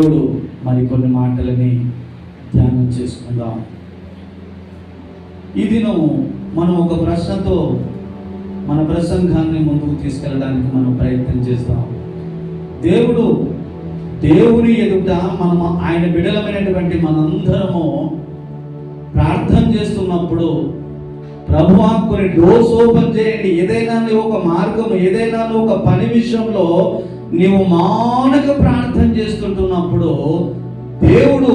దేవుడు మరికొన్ని మాటలని ధ్యానం చేసుకుందాం. ఈ దినం మనం ఒక ప్రశ్నతో మన ప్రసంగాన్ని ముందుకు తీసుకెళ్ళడానికి మనం ప్రయత్నం చేస్తాం. దేవుని ఎదుట మనము ఆయన బిడలమైనటువంటి మనందరము ప్రార్థన చేస్తున్నప్పుడు, ప్రభువా కొన్ని డోర్స్ ఓపెన్ చేయండి, ఏదైనా ఒక మార్గం, ఏదైనా ఒక పని విషయంలో నీవు మానక ప్రార్థన చేస్తుంటున్నప్పుడు దేవుడు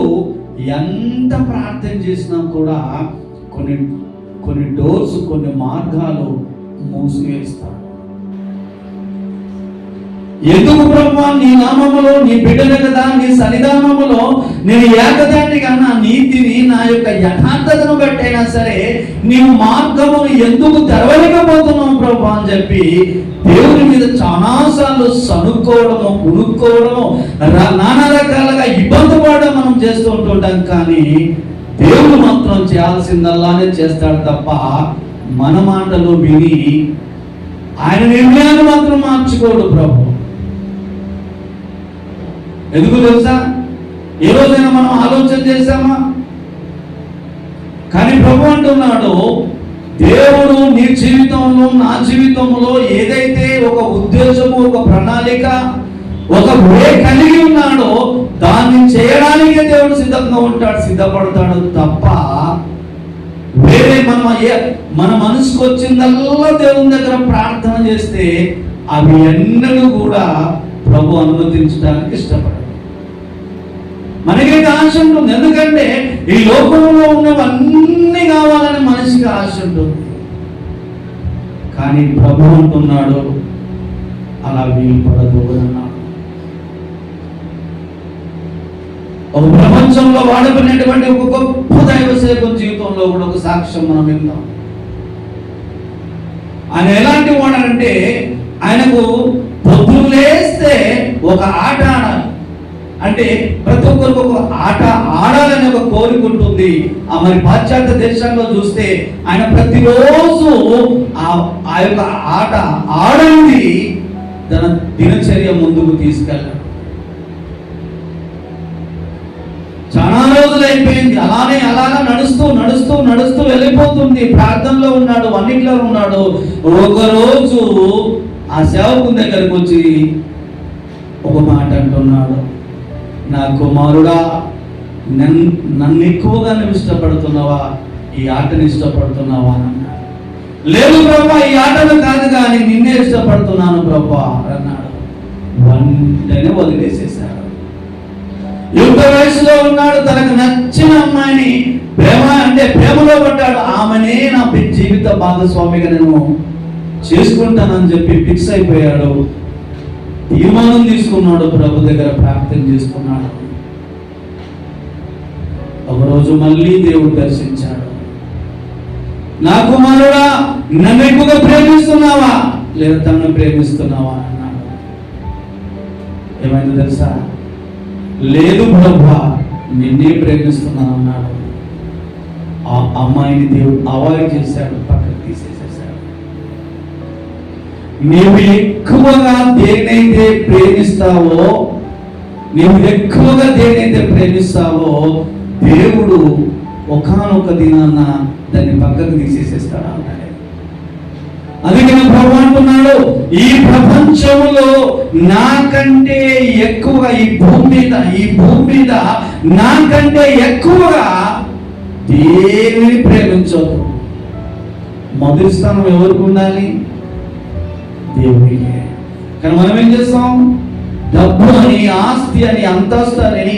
ఎంత ప్రార్థన చేసినా కూడా కొన్ని డోర్స్, కొన్ని మార్గాలు మూసివేస్తాడు. ఎందుకు ప్రభువా, నీ నామములో, నీ బిడ్డలు కదా, నీ సన్నిధానములో నేను ఏకదాటి కన్నా నీతిని, నా యొక్క యథార్థతను బట్టైనా సరే నీవు మార్గమును ఎందుకు తెరవలేకపోతున్నావు ప్రభువా అని చెప్పి దేవుని మీద చాలాసార్లు సనుక్కోవడము, కునుక్కోవడము, నానా రకాలుగా ఇబ్బంది పడడం మనం చేస్తూ ఉంటుంటాం. కానీ దేవుడు మాత్రం చేయాల్సిందల్లానే చేస్తాడు తప్ప మన మాటలు విని ఆయన నిర్ణయాన్ని మాత్రం మార్చుకోడు ప్రభు. ఎందుకు తెలుసా? ఏ రోజైనా మనం ఆలోచన చేశామా? కానీ ప్రభు అంటున్నాడు, దేవుడు నీ జీవితంలో, నా జీవితంలో ఏదైతే ఒక ఉద్దేశము, ఒక ప్రణాళిక, ఒక వే కలిగి ఉన్నాడో దాన్ని చేయడానికే దేవుడు సిద్ధంగా ఉంటాడు, సిద్ధపడతాడు తప్ప వేరే మన మనసుకు వచ్చిందల్లా దేవుని దగ్గర ప్రార్థన చేస్తే అవి ఎన్నడూ కూడా ప్రభు అనుమతించడానికి ఇష్టపడదు. మనకైతే ఆశ ఉంటుంది, ఎందుకంటే ఈ లోకంలో ఉన్నవన్నీ కావాలని మనిషికి ఆశ ఉంటుంది. కానీ ప్రభు అంటున్నాడు అలా వీలు పడదు అన్నాడు. ఒక ప్రపంచంలో వాడబడినటువంటి ఒక గొప్ప దైవ సేవకుల జీవితంలో కూడా ఒక సాక్ష్యం మనం విందాం. ఆయన ఎలాంటి వాడంటే, ఆయనకు పొద్దున లేస్తే ఒక ఆట ఆడాలి, అంటే ప్రతి ఒక్కరికి ఒక ఆట ఆడాలనే ఒక కోరిక ఉంటుంది. మరి పాశ్చాత్య దేశాల్లో చూస్తే ఆయన ప్రతిరోజు ఆ యొక్క ఆట ఆడండి తన దినచర్య ముందుకు తీసుకెళ్ళాడు. చాలా రోజులు అయిపోయింది, అలానే నడుస్తూ వెళ్ళిపోతుంది. ప్రార్థనలో ఉన్నాడు, అన్నిట్లో ఉన్నాడు. ఒకరోజు ఆ సేవకుని దగ్గరకు వచ్చి ఒక మాట అంటున్నాడు, నా కుమారుడా, నన్ను ఎక్కువగా నువ్వు ఇష్టపడుతున్నావా, ఈ ఆటని ఇష్టపడుతున్నావా అని అన్నాడు. లేదు ప్రభా, ఈ ఆటను కాదు కానీ నిన్నే ఇష్టపడుతున్నాను ప్రభా అన్నాడు. వెంటనే వదిలేసేసాడు. యుక్త వయసులో ఉన్నాడు, తనకు నచ్చిన అమ్మాయిని ప్రేమలో పడ్డాడు. ఆమెనే నా జీవిత భాగస్వామిగా నేను చేసుకుంటానని చెప్పి ఫిక్స్ అయిపోయాడు. తీర్మానం తీసుకున్నాడు, ప్రభు దగ్గర ప్రార్థన చేసుకున్నాడు. ఒకరోజు మళ్ళీ దేవుడు దర్శించాడు. నా కుమారుడా, నన్ను ఎక్కువగా ప్రేమిస్తున్నావా లేదా తనను ప్రేమిస్తున్నావా అన్నాడు. ఏమైంది తెలుసా? లేదు ప్రభువా, నిన్నే ప్రేమిస్తున్నాను అన్నాడు. ఆ అమ్మాయిని దేవుడు అవాయిడ్ చేశాడు, పక్కకు తీసేసేసాడు. నీవు ఎక్కువగా దేనైతే ప్రేమిస్తావో దేవుడు ఒకానొక దినాన దాన్ని పక్కకు తీసేసేస్తాడు అన్నాడు. అందుకని ప్రభు అంటున్నాడు, ఈ ప్రపంచంలో నాకంటే ఎక్కువగా ఈ భూమి మీద నాకంటే ఎక్కువగా దేనిని ప్రేమించదు. మొదటి స్థానం ఎవరికి ఉండాలి? దేవుడికి. కానీ మనం ఏం చేస్తాం? డబ్బు అని, ఆస్తి అని, అంతస్తు అని,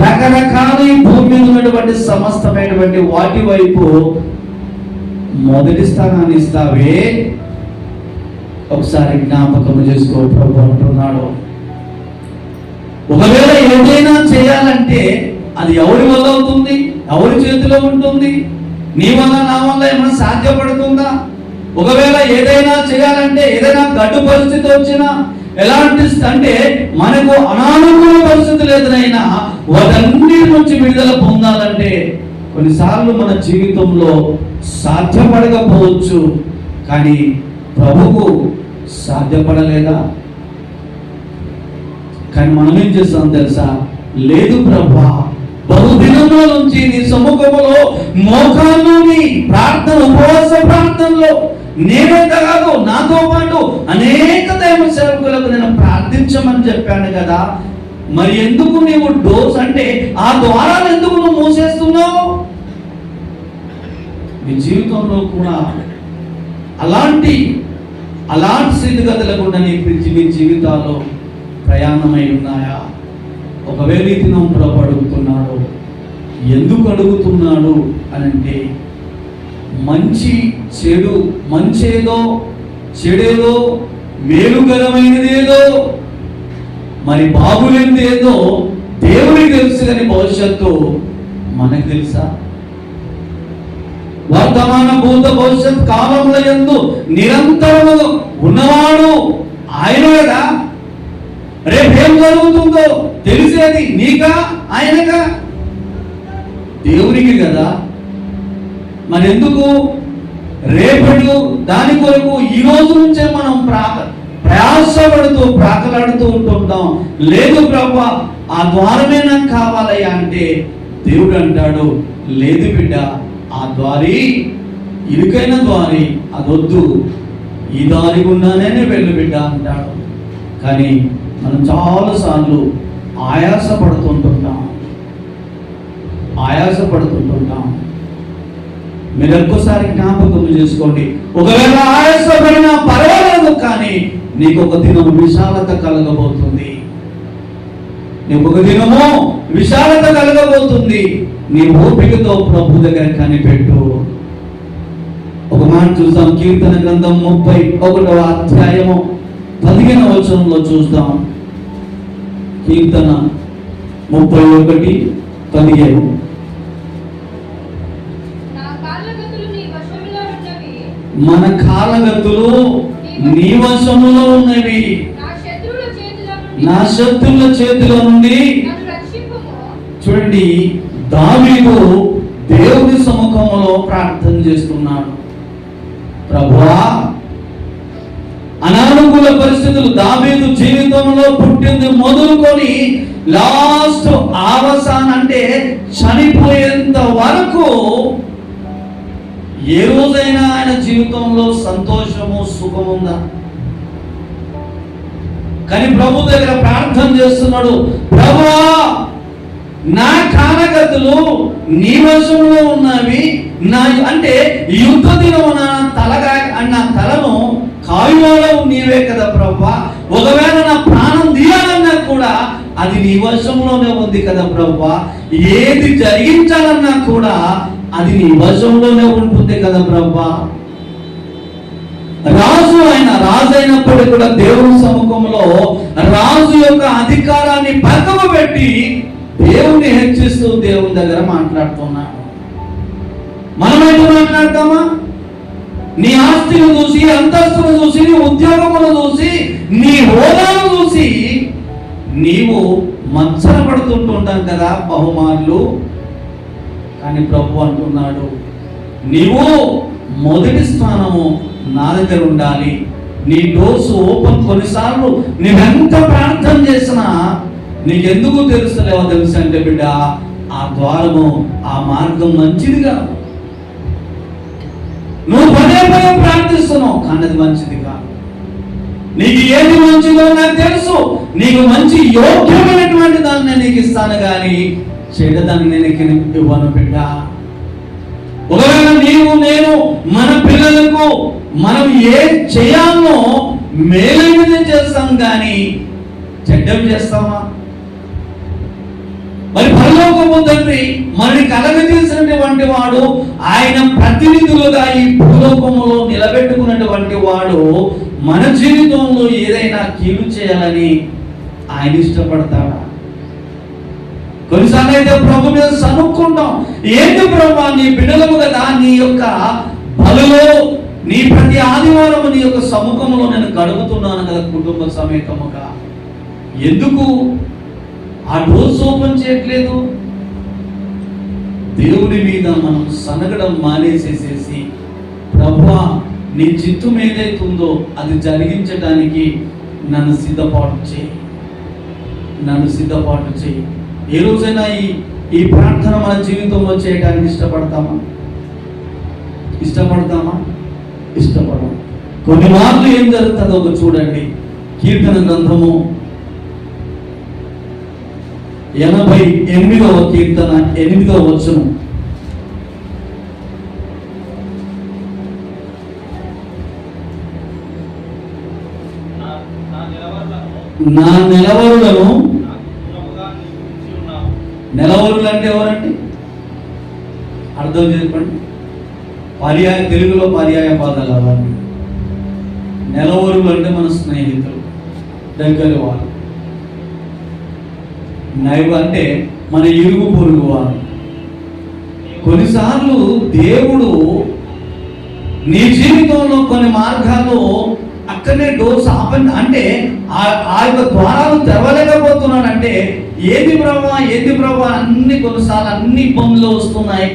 రకరకాల ఈ భూమి మీద ఉన్నటువంటి సమస్తమైనటువంటి వాటి వైపు మొదటి స్థానాన్ని ఇస్తావే. ఒకసారి జ్ఞాపకం చేసుకో, ప్రభు అంటున్నాడు, ఒకవేళ ఏదైనా చేయాలంటే అది ఎవరి వల్ల అవుతుంది? ఎవరి చేతిలో ఉంటుంది? నీ వల్ల, నా వల్ల ఏమైనా సాధ్యపడుతుందా? ఒకవేళ ఏదైనా చేయాలంటే, ఏదైనా గడ్డు పరిస్థితి వచ్చినా, ఎలాంటి అంటే మనకు అనానుకూల పరిస్థితులు ఎదురైనా వాటన్నిటి నుంచి విడుదల పొందాలంటే కొన్నిసార్లు మన జీవితంలో సాధ్యపడకపోవచ్చు, కానీ ప్రభువుకు సాధ్యపడలేదా? కానీ మనం ఏం చేస్తాం తెలుసా? లేదు ప్రభా, బహుదినముల నుంచి నీ సముఖములో మోకాల్లోని ప్రార్థన, ఉపవాస ప్రార్థనలో నేనే కాదు నాతో పాటు అనేక దైవ సేవకులకు నేను ప్రార్థించమని చెప్పాను కదా, మరి ఎందుకు నీవు డోర్స్ అంటే ఆ ద్వారాలు ఎందుకు నువ్వు మూసేస్తున్నావు? నీ జీవితంలో కూడా అలాంటి స్థితిగతులు కూడా నీ జీవితాల్లో ప్రయాణమై ఉన్నాయా? ఒకవేళ ఇది నువ్వు ప్రభు అడుగుతున్నాడు. ఎందుకు అడుగుతున్నాడు అని అంటే, మంచేదో చెడేదో మేలుకరమైనదేదో మరి బాగులేనిదేదో దేవునికి తెలుసు, కానీ భవిష్యత్తు మనకు తెలుసా? వర్తమాన భూత భవిష్యత్ కాలంలో యందు నిరంతరము ఉన్నవాడు ఆయన కదా. రేపేం జరుగుతుందో తెలిసేది నీకా ఆయనకా? దేవునికి కదా. మరి ఎందుకు రేపటి దాని కొరకు ఈ రోజు నుంచే మనం ప్రయాసపడుతూ ప్రాకలాడుతూ ఉంటుంటాం? లేదు ప్రభా, ఆ ద్వారమే నాకు కావాలయ్యా అంటే దేవుడు అంటాడు, లేదు బిడ్డ, ఆ ద్వారి ఇరుకైన ద్వారి అదొద్దు, ఈ దారి గుండానే వెళ్ళు బిడ్డ అంటాడు. కానీ మనం చాలాసార్లు ఆయాసపడుతుంటాం. మీరు ఒక్కసారి జ్ఞాపకం చేసుకోండి. ఒకవేళ ఆయాసపడినా పర్వాలేదు, కానీ నీకు ఒక దినం విశాలత కలగబోతుంది. నీ ఓపికతో ప్రభు దగ్గర కనిపెట్టు. ఒక మాట చూద్దాం, కీర్తన గ్రంథం 31వ అధ్యాయము 15వ వచనంలో చూద్దాం. కీర్తన 31:15. మన కాలగతులు నీ వశములో ఉన్నవి, నా శత్రువుల చేతిలో నుండి. చూడండి, దావీదు దేవుని సముఖంలో ప్రార్థన చేస్తున్నాడు. ప్రభువా, అనానుకూల పరిస్థితులు దావీదు జీవితంలో పుట్టింది మొదలుకొని లాస్ట్ అవసానం అంటే చనిపోయేంత వరకు ఏ రోజైనా ఆయన జీవితంలో సంతోషము సుఖం ఉందా? కానీ ప్రభు దగ్గర ప్రార్థన చేస్తున్నాడు. ప్రభువా, నా కాలగతులు నీ వశంలో ఉన్నవి, నా అంటే యుద్ధ దినమున నా తలను కాయువాడవు నీవే కదా ప్రభువా. ఒకవేళ నా ప్రాణం తీయాలన్నా కూడా అది నీ వశంలోనే ఉంది కదా ప్రభువా. ఏది జరిగించాలన్నా కూడా అది నీ వశంలోనే ఉంటుంది కదా ప్రభువా. రాజు అయినప్పటికీ కూడా దేవుని సముఖంలో రాజు యొక్క అధికారాన్ని పక్కన పెట్టి దేవుని హెచ్చిస్తూ దేవుని దగ్గర మాట్లాడుతున్నాడు. మనమైతే మాట్లాడతామా? నీ ఆస్తిని చూసి, అంతస్తును చూసి, నీ ఉద్యోగమును చూసి, నీ హోదాను చూసి నీవు మత్సర పడుతుంటుంటాం కదా బహుమానులు. కానీ ప్రభు అంటున్నాడు, నీవు మొదటి స్థానము నా దగ్గర ఉండాలి. నీ డోర్స్ ఓపెన్. కొన్నిసార్లు నువ్వెంత ప్రార్థన చేసినా నీకెందుకు తెలుస్తలేవో తెలుసు అంటే బిడ్డ, ఆ ద్వారము, ఆ మార్గం మంచిదిగా. నువ్వు పదే ప్రార్థిస్తున్నావు, కానీ అది మంచిది కాదు. నీకు ఏది మంచిదో నాకు తెలుసు. నీకు మంచి యోగ్యమైనటువంటి దాన్ని నీకు ఇస్తాను, కానీ చెడ్డదాన్ని నేను ఇవ్వను బిడ్డ. ఒకవేళ నేను మన పిల్లలకు మనం ఏ చేయాలో మేలైనది చేస్తాం, కానీ చెడ్డవి చేస్తామా? మరి పరలోకపు తండ్రి మనని కలగజేసినటువంటి వాడు, ఆయన ప్రతినిధులుగా ఈ భూలోకములో నిలబెట్టుకున్నటువంటి వాడు మన జీవితంలో ఏదైనా కీడు చేయాలని ఆయన ఇష్టపడతాడా? కొన్నిసార్లు అయితే ప్రభు మీద సనుక్కుంటాం. ఏంటి ప్రభు, నీ బిడ్డలము కదా, నీ యొక్క బలలో నీ ప్రతి ఆదివారం నీ యొక్క సముఖంలో నేను గడుపుతున్నాను కదా కుటుంబ సమేతముగా, ఎందుకు ఆ డోర్స్ ఓపెన్ చేయట్లేదు? దేవుని మీద మనం సనగడం మానేసేసేసి, ప్రభువా నీ చిత్తం ఏదైతుందో అది జరిగించడానికి నన్ను సిద్ధపాటు చేయి. ఏ రోజైనా ఈ ప్రార్థన మన జీవితంలో చేయడానికి ఇష్టపడతామా? ఇష్టపడము. కొన్ని మార్లు ఏం జరుగుతుందో ఒక చూడండి. కీర్తన గ్రంథము 88వ కీర్తన 8వ వచనం. నా నిలవరులను, నిలవరులు అంటే ఎవరండి? అర్థం చెప్పండి. తెలుగులో పర్యాయ పదాలు అవన్నీ. నెలవరులు అంటే మన స్నేహితులు, దగ్గర వాళ్ళు. నైవ అంటే మన ఇరుగు పొరుగు వాళ్ళు. కొన్నిసార్లు దేవుడు నీ జీవితంలో కొన్ని మార్గాలు అక్కడనే డోర్స్ ఓపెన్ అంటే ఆ యొక్క ద్వారాలు తెరవలేకపోతున్నాడు. అంటే ఏది ప్రభా కొన్నిసార్లు అన్ని ఇబ్బందులు వస్తున్నాయి.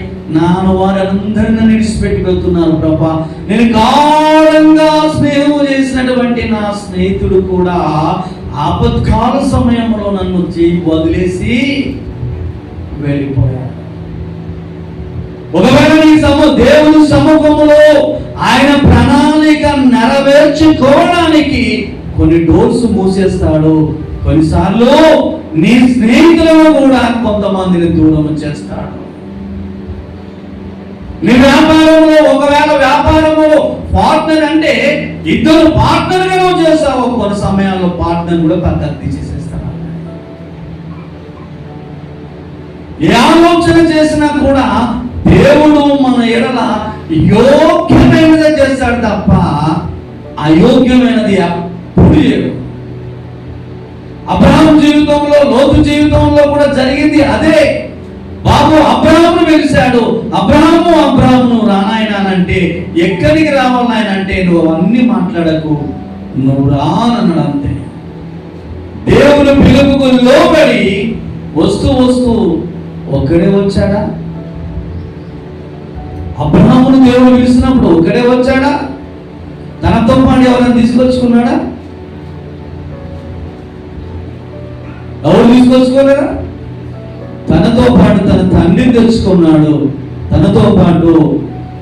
వారందరినీ విడిచిపెట్టి వెళ్తున్నారు ప్రభా. నేను గాఢంగా స్నేహం చేసినటువంటి నా స్నేహితుడు కూడా ఆపత్కాల సమయంలో నన్ను వదిలేసి వెళ్ళిపోయాడు. ఒకవేళ నీ దేవుని సముఖములో ఆయన ప్రణాళిక నెరవేర్చుకోవడానికి కొన్ని డోర్స్ మూసేస్తాడు. కొన్నిసార్లు నీ స్నేహితులను కూడా కొంతమందిని దూరం చేస్తాడు. నీ వ్యాపారంలో ఒకవేళ వ్యాపారంలో పార్ట్నర్ అంటే ఇద్దరు పార్ట్నర్గా నువ్వు చేస్తావు. కొన్ని సమయాల్లో పార్ట్నర్ కూడా పక్కకు తీసేసేస్తాడు. ఏ ఆలోచన చేసినా కూడా దేవుడు మన ఎడల యోగ్యమైనది చేస్తాడు తప్ప అయోగ్యమైనది ఎప్పుడు చేయడు. అబ్రహాము జీవితంలో, లోతు జీవితంలో కూడా జరిగింది అదే. బాబు అబ్రహామును పిలిచాడు. అబ్రహామును రానాయనంటే ఎక్కడికి రావాలి ఆయన అంటే నువ్వు అవన్నీ మాట్లాడకు, నువ్వు రానన్నాడు అంతే. దేవుని పిలుపుకు లోబడి వస్తూ ఒక్కడే వచ్చాడా? అబ్రహామును దేవుడు పిలిచినప్పుడు ఒక్కడే వచ్చాడా? తనతో పాటు ఎవరైనా తీసుకొచ్చుకున్నాడా? ఎవరు తీసుకొచ్చుకోలేదా? తనతో పాటు తన తండ్రిని తెచ్చుకున్నాడు. తనతో పాటు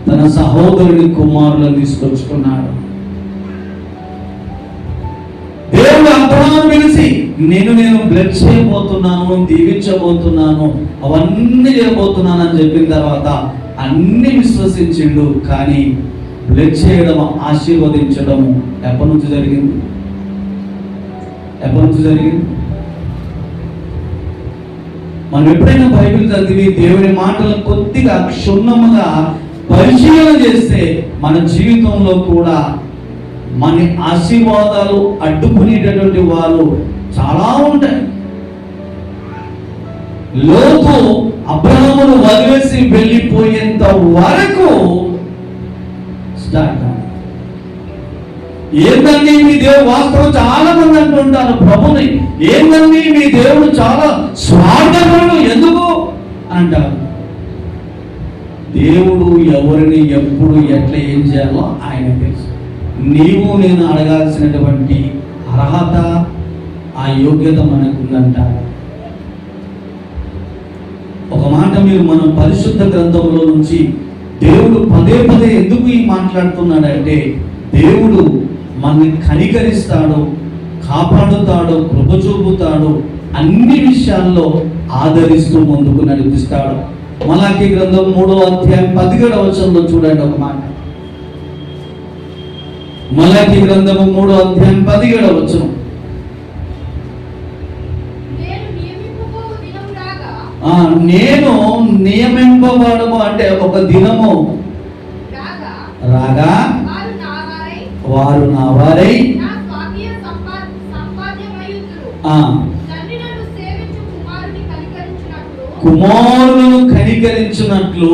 తన సహోదరుని కుమారులను తీసుకొచ్చుకున్నాడు. దేవుడు అబ్రహాము పిలిచి నేను బ్లెస్ చేయబోతున్నాను, దీవించబోతున్నాను, అవన్నీ చేయబోతున్నాను అని చెప్పిన తర్వాత అన్ని విశ్వసించిండు. కానీ బ్లెస్ చేయడం, ఆశీర్వదించడం ఎప్పటి నుంచి జరిగింది? మనం ఎప్పుడైనా బైబిల్ చదివి దేవుని మాటలు కొద్దిగా క్షుణ్ణముగా పరిశీలన చేస్తే మన జీవితంలో కూడా మన ఆశీర్వాదాలు అడ్డుకునేటటువంటి వాళ్ళు చాలా ఉంటాయి. లోతు అబ్రహామును వదిలేసి వెళ్ళిపోయేంత వరకు స్టార్ట్. ఏందండి మీ దేవుడు, వాస్తవం చాలా మంది అంటుంటారు ప్రభుని, ఏందండి మీ దేవుడు చాలా స్వార్థపరుడు ఎందుకు అంటారు. దేవుడు ఎవరిని ఎప్పుడు ఎట్లా ఏం చేయాలో ఆయన తెలుసు. నీవు నేను అడగాల్సినటువంటి అర్హత, ఆ యోగ్యత మనకుందంటారు. ఒక మాట మనం పరిశుద్ధ గ్రంథంలో నుంచి దేవుడు పదే ఎందుకు ఈ మాట్లాడుతున్నాడంటే, దేవుడు మనల్ని కనికరిస్తాడు, కాపాడుతాడు, కృప చూపుతాడు, అన్ని విషయాల్లో ఆదరిస్తూ ముందుకు నడిపిస్తాడు. మలాకీ గ్రంథం 3వ అధ్యాయం 17వ వచనంలో చూడండి ఒక మాట. మలాకీ గ్రంథము 3వ అధ్యాయం 17వ వచనం. నేను నియమింపబడము అంటే ఒక దినము రాగా వారు నా వారై కుమారులను కనికరించినట్లు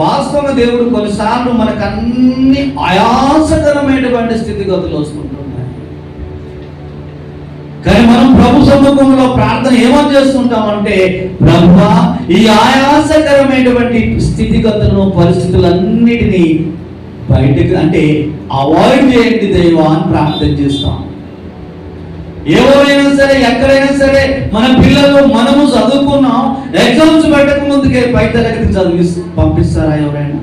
వాస్తవ దేవుడు కొన్నిసార్లు మనకు అన్ని ఆయాసకరమైనటువంటి స్థితిగతులు వస్తుంటున్నాయి. కానీ మనం ప్రభు సముఖంలో ప్రార్థన ఏమని చేస్తుంటామంటే, ప్రభువా ఈ ఆయాసకరమైనటువంటి స్థితిగతులను, పరిస్థితులన్నిటినీ బయటకు అంటే అవాయిడ్ చేయండి దైవా అని ప్రార్థన చేస్తాం. ఎవరైనా సరే, ఎక్కడైనా సరే, మన పిల్లలు మనము చదువుకున్నాం, ఎగ్జామ్స్ పెట్టక ముందుకే పై తరగతి చదివి పంపిస్తారా ఎవరైనా?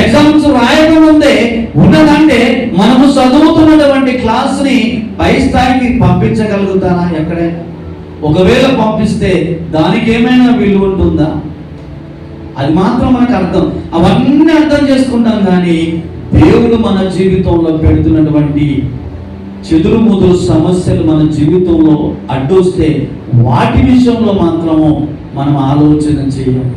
ఎగ్జామ్స్ రాయక ముందే ఉన్నదంటే మనము చదువుతున్నటువంటి క్లాస్ ని పై స్థాయికి పంపించగలుగుతారా ఎక్కడైనా? ఒకవేళ పంపిస్తే దానికి ఏమైనా విలువ ఉంటుందా? అది మాత్రం మనకు అర్థం, అవన్నీ అర్థం చేసుకుంటాం. కానీ దేవుడు మన జీవితంలో పెడుతున్నటువంటి చెదురుముదురు సమస్యలు మన జీవితంలో అడ్డొస్తే వాటి విషయంలో మాత్రము మనం ఆలోచన చేయాలి.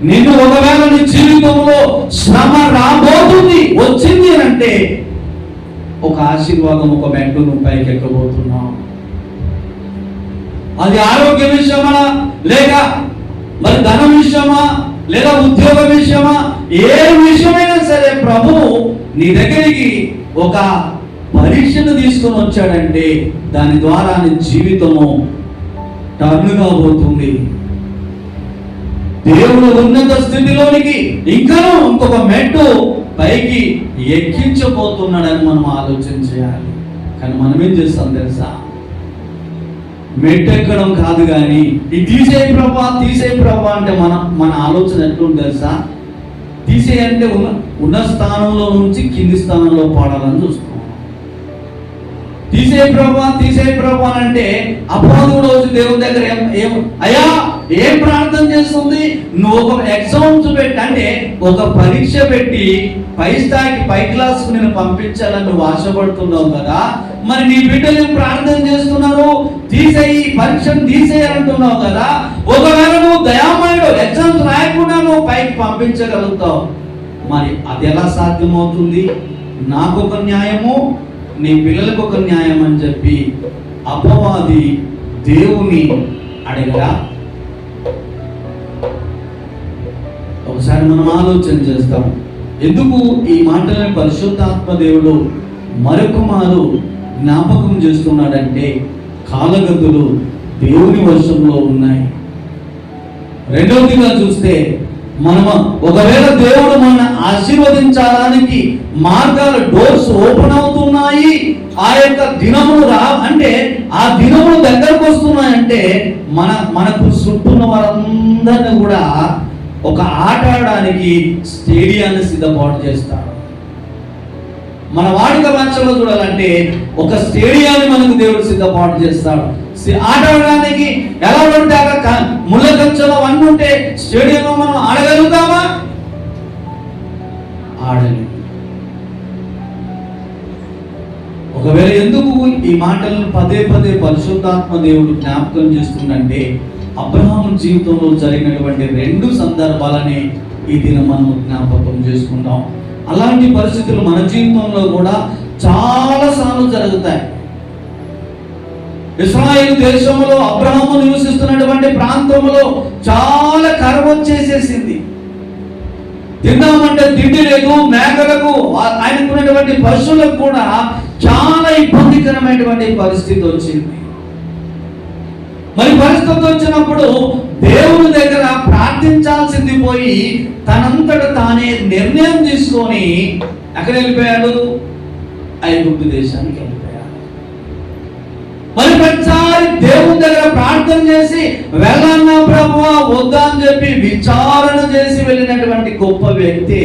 నేను ఒకవేళ నీ జీవితంలో శ్రమ రాబోతుంది, వచ్చింది అంటే ఒక ఆశీర్వాదం, ఒక మెట్టు నువ్వు పైకి ఎక్కబోతున్నావు. అది ఆరోగ్య విషయమా, లేక మరి ధన విషయమా, లేదా ఉద్యోగ విషయమా, ఏ విషయమైనా సరే ప్రభువు నీ దగ్గరికి ఒక పరీక్షను తీసుకొని వచ్చాడంటే దాని ద్వారా నీ జీవితము టర్న్ కాబోతుంది. దేవుడు ఉన్నత స్థితిలోనికి ఇంకా ఇంకొక మెట్టు పైకి ఎక్కించబోతున్నాడని మనం ఆలోచన చేయాలి. కానీ మనం ఏం చేస్తాం తెలుసా? మెట్టు ఎక్కడం కాదు, కానీ ఈ తీసే ప్రభా అంటే మన ఆలోచన ఎట్లుంది తెలుసా? తీసేయంటే ఉన్న స్థానంలో నుంచి కింది స్థానంలో పడాలని చూస్తాం. తీసే ప్రభా అంటే అపవాదుడు రోజు దేవుని దగ్గర అయ్యా ఏం ప్రార్థన చేస్తుంది? నువ్వు ఒక ఎగ్జామ్స్ పెట్టి, అంటే ఒక పరీక్ష పెట్టి పై స్థాయికి, పై క్లాస్కు నేను పంపించాలని నువ్వు ఆశపడుతున్నావు కదా, మరి నీ బిడ్డలు ప్రార్థన చేస్తున్నారు, తీసేయి, పరీక్షను తీసేయాలంటున్నావు కదా. ఒకవేళ నువ్వు దయామయుడు, ఎగ్జామ్స్ రాయకుండా నువ్వు పైకి పంపించగలుగుతావు, మరి అది ఎలా సాధ్యమవుతుంది? నాకు ఒక న్యాయము, నీ పిల్లలకు ఒక న్యాయం అని చెప్పి అపవాది దేవుని అడగరా? ఒకసారి మనం ఆలోచన చేస్తాం. ఎందుకు ఈ మాటలను పరిశుద్ధాత్మ దేవుడు మరొక మారు జ్ఞాపకం చేస్తున్నాడంటే కాలగతులు దేవుని వశంలో ఉన్నాయి. రెండవదిగా చూస్తే మనము ఒకవేళ దేవుడు మన ఆశీర్వదించడానికి మార్గాలు, డోర్స్ ఓపెన్ అవుతున్నాయి, ఆ యొక్క దినములు అంటే ఆ దినములు దగ్గరకు వస్తున్నాయంటే మనకు చుట్టూన్న వారందరినీ కూడా ఒక ఆట ఆడడానికి స్టేడియాన్ని సిద్ధపాటు చేస్తాడు. మన వాడుక భాషలో చూడాలంటే ఒక స్టేడియాన్ని మనకు దేవుడు సిద్ధపాటు చేస్తాడు. ఆట ఆడడానికి ఎలా పడితే ముళ్ళ కంచెలో అవన్నీ ఉంటే స్టేడియంలో మనం ఆడగలుగుతామా? ఆడలేము. ఒకవేళ ఎందుకు ఈ మాటలను పదే పదే పరిశుద్ధాత్మ దేవుడు జ్ఞాపకం చేస్తుందంటే అబ్రహాము జీవితంలో జరిగినటువంటి 2 సందర్భాలని ఈ దినం మనం జ్ఞాపకం చేసుకుంటాం. అలాంటి పరిస్థితులు మన జీవితంలో కూడా చాలా సార్లు జరుగుతాయి. ఇశ్రాయేలు దేశంలో అబ్రహాము నివసిస్తున్నటువంటి ప్రాంతంలో చాలా కరువు వచ్చేసేసింది. తిందామంటే తిండి లేదు, మేకలకు, ఆయనకున్నటువంటి పశువులకు కూడా చాలా ఇబ్బందికరమైనటువంటి పరిస్థితి వచ్చింది. మరి పరిస్థితి వచ్చినప్పుడు దేవుని దగ్గర ప్రార్థించాల్సింది పోయి తనంతట తానే నిర్ణయం తీసుకొని ఎక్కడ వెళ్ళిపోయాడు? ఐగుప్తు దేశానికి వెళ్ళిపోయాడు. మరి ప్రతిసారి దేవుని దగ్గర ప్రార్థన చేసి వెళ్ళన్నా ప్రభువా వద్దా అని చెప్పి విచారణ చేసి వెళ్ళినటువంటి గొప్ప వ్యక్తి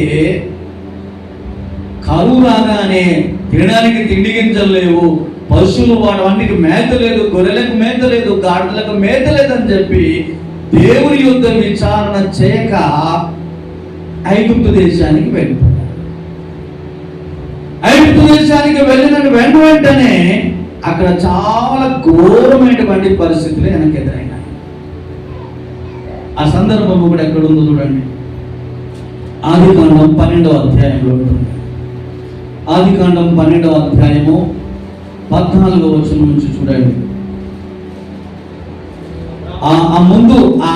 కరువు రాగానే తినడానికి తిండి గింజలు లేవు, పశువులు వాడవన్నికి మేత లేదు, గొర్రెలకు మేత లేదు, గాడిదలకు మేత లేదని చెప్పి దేవుని యుద్ధ విచారణ చేయక ఐగుప్తు దేశానికి వెళ్ళిపోయాడు. ఐగుప్తు దేశానికి వెళ్ళిన వెంటనే అక్కడ చాలా ఘోరమైనటువంటి పరిస్థితులు ఆయనకు ఎదురైనాయి. ఆ సందర్భం కూడా ఎక్కడ ఉందో చూడండి. ఆదికాండం 12వ అధ్యాయంలో ఉంటుంది. ఆదికాండం 12వ అధ్యాయము 14వ వచనం నుంచి చూడండి. ఆ ముందు ఆ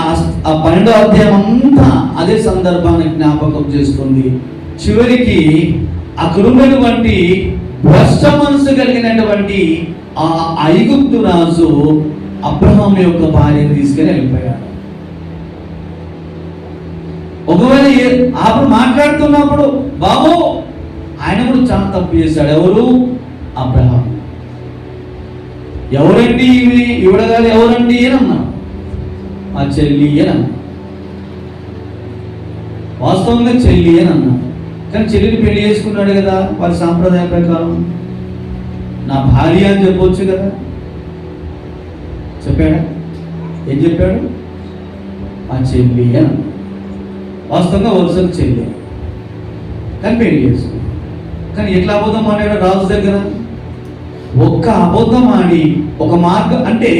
12వ అధ్యాయం అంతా అదే సందర్భాన్ని జ్ఞాపకం చేస్తుంది. చివరికి అక్కడున్నటువంటి భ్రష్ట మనసు కలిగినటువంటి ఆ ఐగుప్తు రాజు అబ్రహాం యొక్క భార్యను తీసుకెళ్ళి వెళ్ళిపోయాడు. ఒకవేళ అప్పుడు మాట్లాడుతున్నప్పుడు బాబు ఆయన కూడా చాలా తప్పు చేశాడు. ఎవరు? అబ్రహాం. ఎవరండి ఇవిడగాలి ఎవరండి అని అన్నా, మా చెల్లి అని అన్నా. వాస్తవంగా చెల్లి అని అన్నా, కానీ చెల్లిని పెళ్లి చేసుకున్నాడు కదా వారి సాంప్రదాయ ప్రకారం. నా భార్య అని చెప్పొచ్చు కదా, చెప్పాడా? ఏం చెప్పాడు? మా చెల్లి అని అన్నా. వాస్తవంగా వరుసకు చెల్లి, కానీ పెళ్లి చేసుకున్నాడు. కానీ ఎట్లా అబద్ధం ఆడాడు రాజు దగ్గర? ఒక్క అబద్ధం ఆడి ఒక మార్గం, అంటే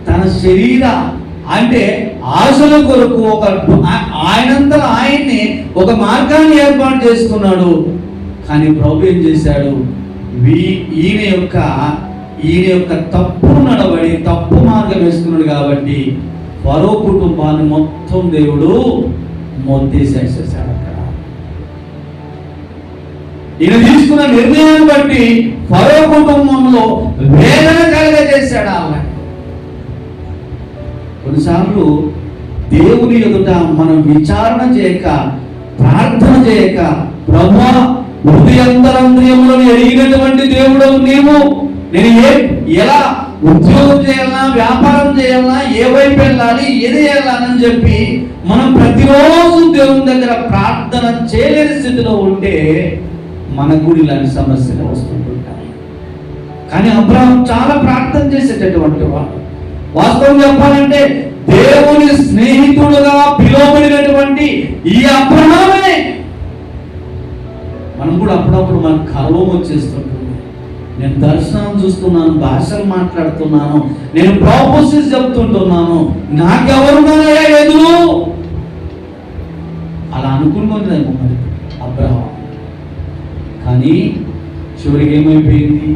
తన శరీర అంటే ఆశల కొరకు ఒక ఆయనంతా ఆయన్ని ఒక మార్గాన్ని ఏర్పాటు చేసుకున్నాడు. కానీ ప్రభు ఏం చేశాడు? ఈయన యొక్క తప్పు నడవడి తప్పు మార్గం వేసుకున్నాడు కాబట్టి ఫరో కుటుంబాన్ని మొత్తం దేవుడు మొత్తేసేసాడు. అక్కడ ఈయన తీసుకున్న నిర్ణయాన్ని బట్టి ఫరో కుటుంబంలో వేదన కలగజేశాడు. ఆమె కొన్నిసార్లు దేవుని ఎదుట మనం విచారణ చేయక, ప్రార్థన చేయక, ప్రభువా హృదయాంతరంద్రియములను ఎరిగినటువంటి దేవుడు నీవు, నేను ఎలా ఉద్యోగం చేయాలన్నా, వ్యాపారం చేయాలన్నా, ఏ వైపు వెళ్ళాలి, ఏది చేయాలని చెప్పి మనం ప్రతిరోజు దేవుని దగ్గర ప్రార్థన చేయలేని స్థితిలో ఉంటే మనకు కూడా ఇలాంటి సమస్యలు వస్తుంటాయి. కానీ అబ్రహాం చాలా ప్రార్థన చేసేటటువంటి వాడు. వాస్తవం చెప్పాలంటే దేవుని స్నేహితుడుగా పిలువబడినటువంటి ఈ అబ్రహామే. మనం కూడా అప్పుడప్పుడు మనకు గర్వం వచ్చేస్తుంటుంది. నేను దర్శనం చూస్తున్నాను, భాషలు మాట్లాడుతున్నాను, నేను ప్రాపోజల్స్ చెప్తుంటున్నాను, నాకెవరున్నారయ్యా ఎదురు, అలా అనుకున్నదేమో మరి అబ్రహాం. కానీ చివరికి ఏమైపోయింది?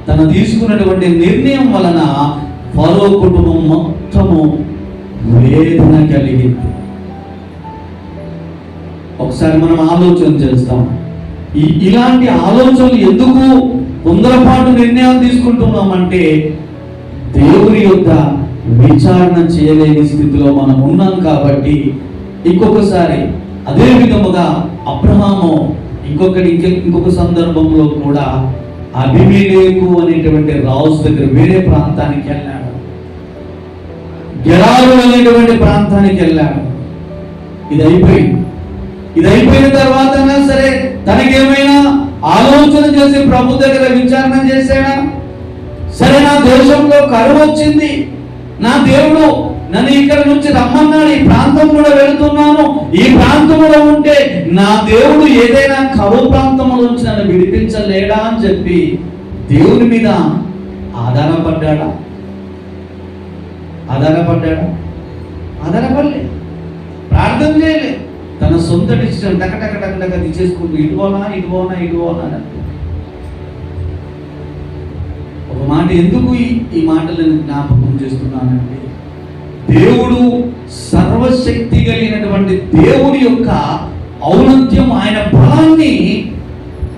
తను తీసుకున్నటువంటి నిర్ణయం వలన ఫరో కుటుంబం మొత్తము వేదన కలిగింది. ఒకసారి మనం ఆలోచన చేస్తాం, ఇలాంటి ఆలోచనలు ఎందుకు తొందరపాటు నిర్ణయాలు తీసుకుంటున్నామంటే దేవుని యొక్క విచారణ చేయలేని స్థితిలో మనం ఉన్నాం కాబట్టి. ఇంకొకసారి అదే విధముగా అబ్రహాము ఇంకొక సందర్భంలో కూడా అబీమెలెకు అనేటువంటి రాజు దగ్గర వేరే ప్రాంతానికి వెళ్ళాడు, గెరారు అనేటువంటి ప్రాంతానికి వెళ్ళాడు. ఇది అయిపోయిన తర్వాత సరే తనకేమైనా ఆలోచన చేసి ప్రభు దగ్గర విచారణ చేశాడా? సరే, నా దేశంలో కరువు వచ్చింది, నా దేవుడు నన్ను ఇక్కడ నుంచి రమ్మన్నాడు, ఈ ప్రాంతం కూడా వెళుతున్నాను, ఈ ప్రాంతంలో ఉంటే నా దేవుడు ఏదైనా కరువు ప్రాంతంలో నుంచి నన్ను విడిపించలేడా అని చెప్పి దేవుని మీద ఆధారపడ్డాడా? ఆధారపడలే, ప్రార్థన చేయలే. తన సొంత డిసిషన్ టక తీసేసుకుంటూ ఇటువోనా ఒక మాట ఎందుకు ఈ మాటలను జ్ఞాపకం చేస్తున్నానంటే, దేవుడు సర్వశక్తి కలిగినటువంటి దేవుని యొక్క ఔన్నత్యం, ఆయన బలాన్ని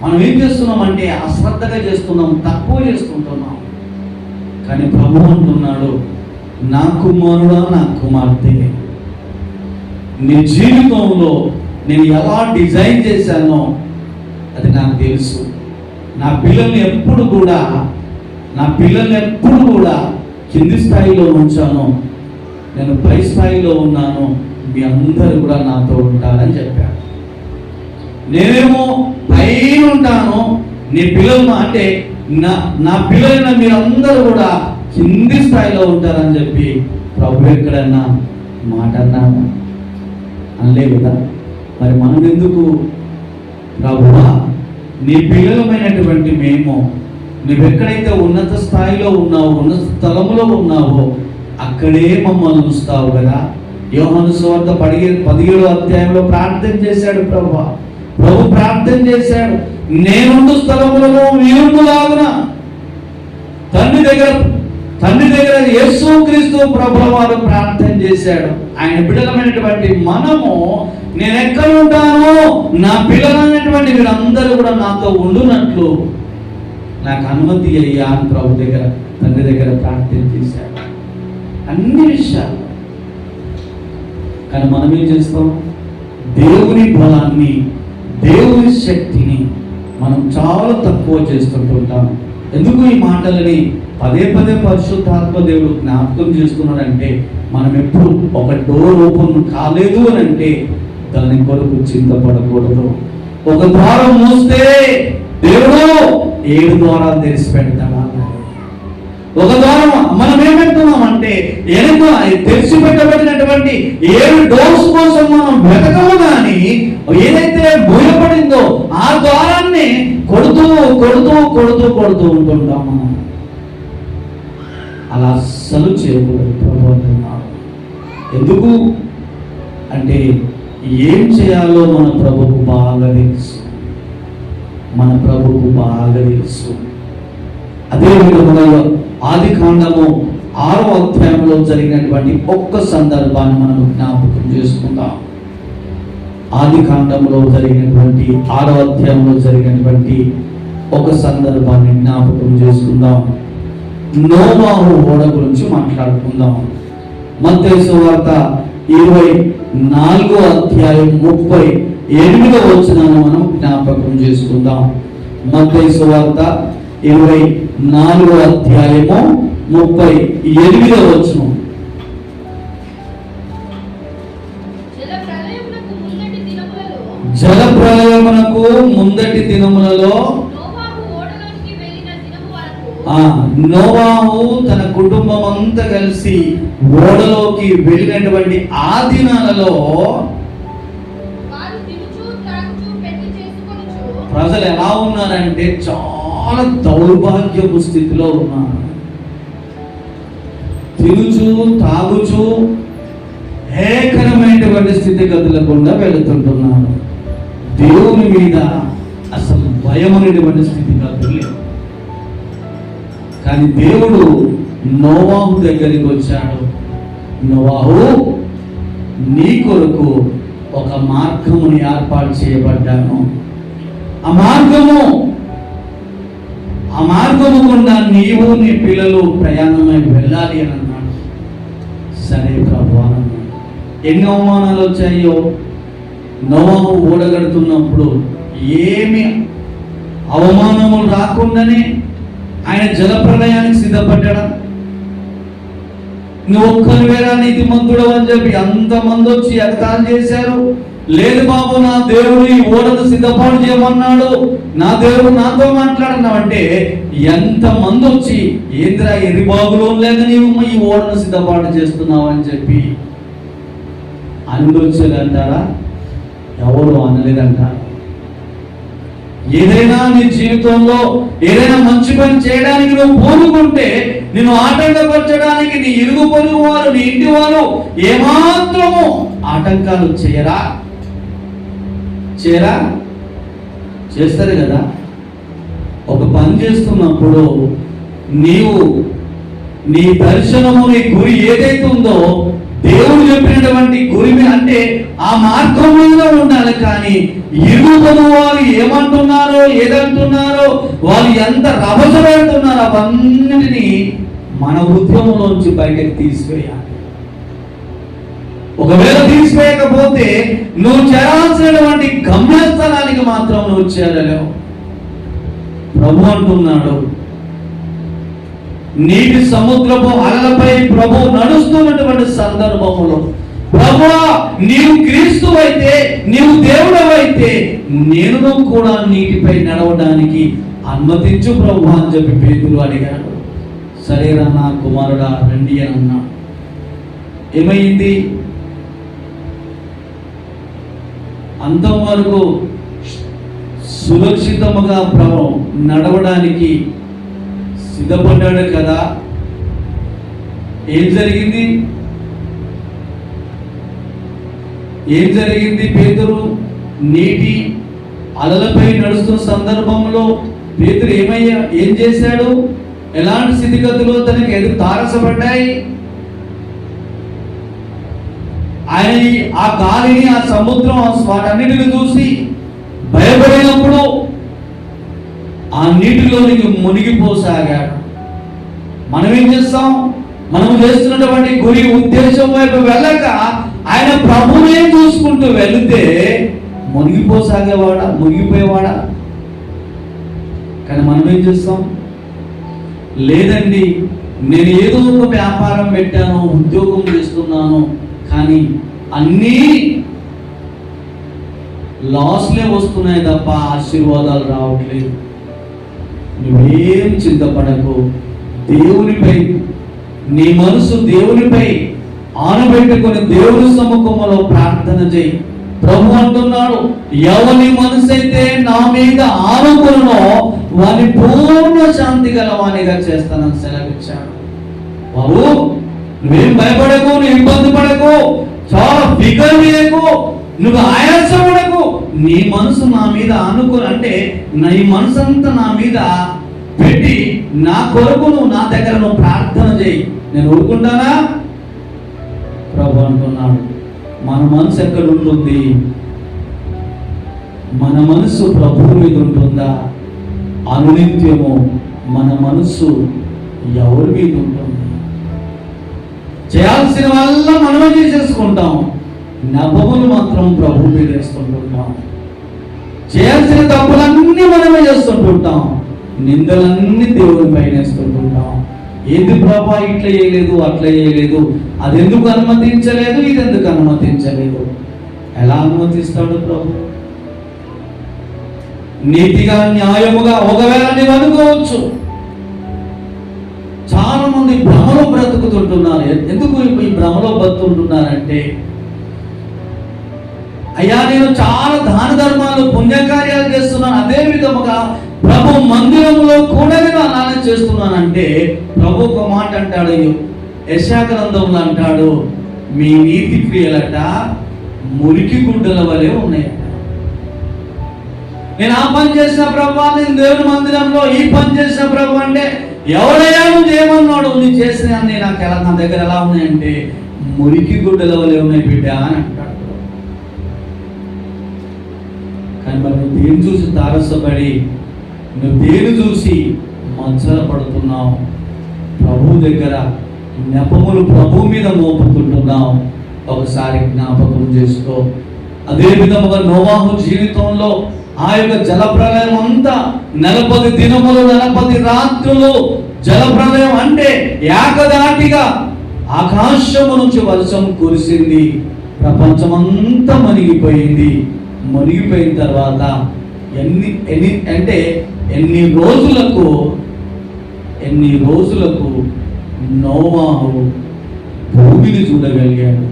మనం ఏం చేస్తున్నామంటే అశ్రద్ధగా చేస్తున్నాం, తక్కువ చేస్తుంటున్నాం. కానీ ప్రభు అంటున్నాడు, నా కుమారుడా, నా కుమార్తె, నీ జీవితంలో నేను ఎలా డిజైన్ చేశానో అది నాకు తెలుసు. నా పిల్లల్ని ఎప్పుడు కూడా కింది స్థాయిలో ఉంచాను, నేను పై స్థాయిలో ఉన్నాను, మీ అందరూ కూడా నాతో ఉంటారని చెప్పాడు. నేనేమో పైన ఉంటాను, నీ పిల్లలు అంటే నా పిల్లలైన మీరందరూ కూడా కింది స్థాయిలో ఉంటారని చెప్పి ప్రభు ఎక్కడన్నా మాట అన్నాను అనలే కదా. మరి మనం ఎందుకు ప్రభువా నీ పిల్లలమైనటువంటి మేము, నువ్వెక్కడైతే ఉన్నత స్థాయిలో ఉన్నావో, ఉన్నత స్థలములో ఉన్నావో అక్కడే మమ్మల్ని ఉంచుతావు కదా. యోహాను సువార్త 17వ అధ్యాయంలో ప్రార్థన చేశాడు ప్రభు ప్రార్థన చేశాడు, నేనుండు స్థలములలో మీరుండులాగున. తండ్రి దగ్గర యేసుక్రీస్తు ప్రభువు వారు ప్రార్థన చేశాడు. ఆయన బిడ్డలమైనటువంటి మనము, నేను ఎక్కడ ఉంటానో నా పిల్లలైనటువంటి వీరందరూ కూడా నాతో ఉండునట్లు నాకు అనుమతి అయ్యా అని తండ్రి దగ్గర ప్రార్థన చేశాడు అన్ని విషయాలు. కానీ మనం ఏం చేస్తాం? దేవుని బలాన్ని, దేవుని శక్తిని మనం చాలా తక్కువ చేస్తుంటాం. ఎందుకు ఈ మాటలని పదే పదే పరిశుద్ధాత్మ దేవుడు జ్ఞాపకం చేస్తున్నాడంటే, మనం ఎప్పుడు ఒక డోర్ ఓపెన్ కాలేదు అని అంటే దాని కొరకు చింతపడకూడదు. ఒక ద్వారం మూస్తే దేవుడు 7 ద్వారాలు తెరిచి పెడతాడు. ఒక ద్వారం మనం ఏమంటున్నాం అంటే తెరిచి పెట్టబడినటువంటి 7 డోర్స్ కోసం మనం వెతకము, కానీ ఏదైతే మూయపడిందో ఆ ద్వారాన్ని కొడుతూ కొడుతూ కొడుతూ కొడుతూ ఉంటుంటాం మనం. అలా అస్సలు చేయకూడదు ప్రభు అంటున్నాడు. ఎందుకు అంటే ఏం చేయాలో మన ప్రభుకు బాగా తెలుసు. మన ప్రభుకు బాగా తెలుసు. అదే విధంగా ఆదికాండము 6వ అధ్యాయంలో జరిగినటువంటి ఒక్క సందర్భాన్ని మనం జ్ఞాపకం చేసుకుందాం. ఆదికాండంలో జరిగినటువంటి 6వ అధ్యాయంలో జరిగినటువంటి ఒక సందర్భాన్ని జ్ఞాపకం చేసుకుందాం. నోవాహు ఓడ గురించి మాట్లాడుకుందాం. మత్తయి సువార్త 24వ అధ్యాయం 38వ వచనాన్ని మనం జ్ఞాపకం చేసుకుందాం. మత్తయి సువార్త 24వ అధ్యాయము 38వ వచనం. జల ప్రళయమునకు ముందటి దినములలో నోవాహు తన కుటుంబం అంతా కలిసి ఓడలోకి వెళ్ళినటువంటి ఆ దినాలలో ప్రజలు ఎలా ఉన్నారంటే చాలా దౌర్భాగ్యపు స్థితిలో ఉన్నారు. తినుచు తాగుచు ఏకరమైనటువంటి స్థితిగతుల గుండా వెళుతుంటున్నారు. దేవుని మీద అసలు భయం అనేటువంటి స్థితిగతులు లేవు. కానీ దేవుడు నోవాహు దగ్గరికి వచ్చాడు. నోవాహు, నీ కొరకు ఒక మార్గముని ఏర్పాటు చేయబడ్డాను. ఆ మార్గము గుండా నీవు నీ పిల్లలు ప్రయాణమై వెళ్ళాలి అని అన్నాడు. సరే ప్రభు అన్నాడు. ఎన్ని అవమానాలు వచ్చాయో. నోవాహు ఓడగడుతున్నప్పుడు ఏమి అవమానములు రాకుండానే ఆయన జలప్రలయానికి సిద్ధపడ్డా. నువ్వు ఒక్కరివేరా నీతిమంతుడు అని చెప్పి అంతమంది వచ్చి ఎగతాళి చేశారు. లేదు బాబు, నా దేవుడు ఈ ఓడను సిద్ధపాటు చేయమన్నాడు, నా దేవుడు నాతో మాట్లాడినావంటే ఎంతమంది వచ్చి ఏంద్రా ఎరిబాబులో లేక నీవు ఈ ఓడను సిద్ధపాటు చేస్తున్నావు అని చెప్పి అందొచ్చేదంటారా? ఎవరు అనలేదంటారా? ఏదైనా నీ జీవితంలో ఏదైనా మంచి పని చేయడానికి నువ్వు పూనుకుంటే నిన్ను ఆటంకపరచడానికి నీ ఇరుగు పొరుగు వారు, నీ ఇంటి వారు ఏమాత్రము ఆటంకాలు చేయరా? చేస్తారు కదా. ఒక పని చేస్తున్నప్పుడు నీవు నీ దర్శనము, నీ గురి ఏదైతే ఉందో దేవుడు చెప్పినటువంటి గురి మీద అంటే ఆ మార్గం మీద ఉండాలి. కానీ ఇరుగుతున్న వారు ఏమంటున్నారో, ఏదంటున్నారో, వాళ్ళు ఎంత రభస పెడుతున్నారో అవన్నిటినీ మన హృదయంలోంచి బయటకు తీసివేయాలి. ఒకవేళ తీసివేయకపోతే నువ్వు చేరాల్సినటువంటి గమ్యస్థానానికి మాత్రం నువ్వు చేరలేవు. ప్రభు అంటున్నాడు, నీటి సముద్రపు అలలపై ప్రభు నడుస్తున్నటువంటి సందర్భములో, ప్రభువా నీవు క్రీస్తు అయితే, నీవు దేవుడు అయితే నేను కూడా నీటిపై నడవడానికి అనుమతించు ప్రభు అని చెప్పి పేతురు అడిగాడు. సరేనన్నా కుమారుడా రండి అని అన్నాడు. ఏమైంది? అంతవరకు సురక్షితముగా నడవడానికి సిద్ధపడ్డాడు కదా. ఏం జరిగింది? పేతురు నీటి అలలపై నడుస్తున్న సందర్భంలో పేతురు ఏం చేశాడు? ఎలాంటి స్థితిగతులు తనకి ఎదురు తారసపడ్డాయి? ఆయన ఆ గాలిని, ఆ సముద్రం, వాటన్నిటిని చూసి భయపడినప్పుడు ఆ నీటిలోనికి మునిగిపోసాగాడు. మనం ఏం చేస్తాం? మనం చేస్తున్నటువంటి గురి, ఉద్దేశం వైపు వెళ్ళక ఆయన ప్రభువునే చూసుకుంటూ వెళితే మునిగిపోయేవాడా? కానీ మనం ఏం చేస్తాం? లేదండి, నేను ఏదో ఒక వ్యాపారం పెట్టాను, ఉద్యోగం చేస్తున్నాను, కానీ అన్నీ లాస్లే వస్తున్నాయి తప్ప ఆశీర్వాదాలు రావట్లేదు. నువ్వేం చింతపడకు. దేవునిపై నీ మనసు దేవునిపై ఆనబెట్టుకొని దేవుని సముఖంలో ప్రార్థన చేయి. ప్రభు అంటున్నాడు, ఎవరి మనసు అయితే నా మీద ఆనుకున్నో వాని పూర్ణ శాంతి గలవానిగా చేస్తానని సెలవిచ్చాడు. బాబు, నువ్వేం భయపడకు, నువ్వు ఇబ్బంది పడకు, చాలా ఫికర్ చేయకు, నువ్వు ఆయాసపడకు. నీ మనసు నా మీద ఆనుకుని, అంటే నీ మనసు అంతా నా మీద పెట్టి నా కొరకు నువ్వు నా దగ్గర నువ్వు ప్రార్థన చేయి. నేను ఊరుకుంటానా? ప్రభు అంటున్నాడు, మన మనసు ఎక్కడ ఉంటుంది? మన మనసు ప్రభువు మీద ఉంటుందా? అనునిత్యము మన మనసు ఎవరి మీద ఉంటుంది? చేయాల్సిన వల్ల మనమే చేసేసుకుంటాం, నెపములు మాత్రం ప్రభు మీద వేస్తుంటుంటాం. చేయాల్సిన తప్పులన్నీ మనమే చేస్తుంటుంటాం, నిందలన్నీ దేవుని పైన వేస్తుంటుంటాం. ఏంది ప్రభా ఇట్లా చేయలేదు, అట్లా చేయలేదు, అది ఎందుకు అనుమతించలేదు, ఇది ఎందుకు అనుమతించలేదు? ఎలా అనుమతిస్తాడు ప్రభు? నీతిగా న్యాయముగా ఒకవేళ నీవు అనుకోవచ్చు. చాలా మంది భ్రమలో బ్రతుకుతుంటున్నారు. ఎందుకు ఈ భ్రమలో బ్రతుకుంటున్నారంటే, అయ్యా నేను చాలా దాన ధర్మాలు పుణ్యకార్యాలు చేస్తున్నాను, అదే విధముగా ప్రభు మందిరంలో కూడా నేను అలానే చేస్తున్నానంటే, ప్రభు ఒక మాట అంటాడు, యెషయా గ్రంథంలో అంటాడు, మీ నీతి క్రియలట మురికి గుడ్డల వలె ఉన్నాయట. నేను ఆ పని చేసిన ప్రభు, నేను దేవుని మందిరంలో ఈ పని చేసిన ప్రభు అంటే, ఎవడయ్యా నువ్వు ఏమన్నాడు? నువ్వు చేసిన అన్నీ నాకు ఎలా, నా దగ్గర ఎలా ఉన్నాయంటే మురికి గుడ్డల వలె ఉన్నాయి బిడ్డ అని అంటాడు. కానీ మరి నువ్వు దేని చూసి తారసపడి, నువ్వు దేని చూసి మచ్చల పడుతున్నావు? ప్రభు దగ్గర నెపములు ప్రభు మీద మోపుతుంటున్నావు. ఒకసారి జ్ఞాపకం చేసుకో. అదే విధముగా నోవాహు జీవితంలో ఆ యొక్క జలప్రలయం అంతా 40 దినములు 40 రాత్రులు జలప్రలయం అంటే ఏకదాటిగా ఆకాశము నుంచి వర్షం కురిసింది, ప్రపంచమంతా మునిగిపోయింది. మునిగిపోయిన తర్వాత ఎన్ని రోజులకు నోవాహు భూమిని చూడగలిగాడు?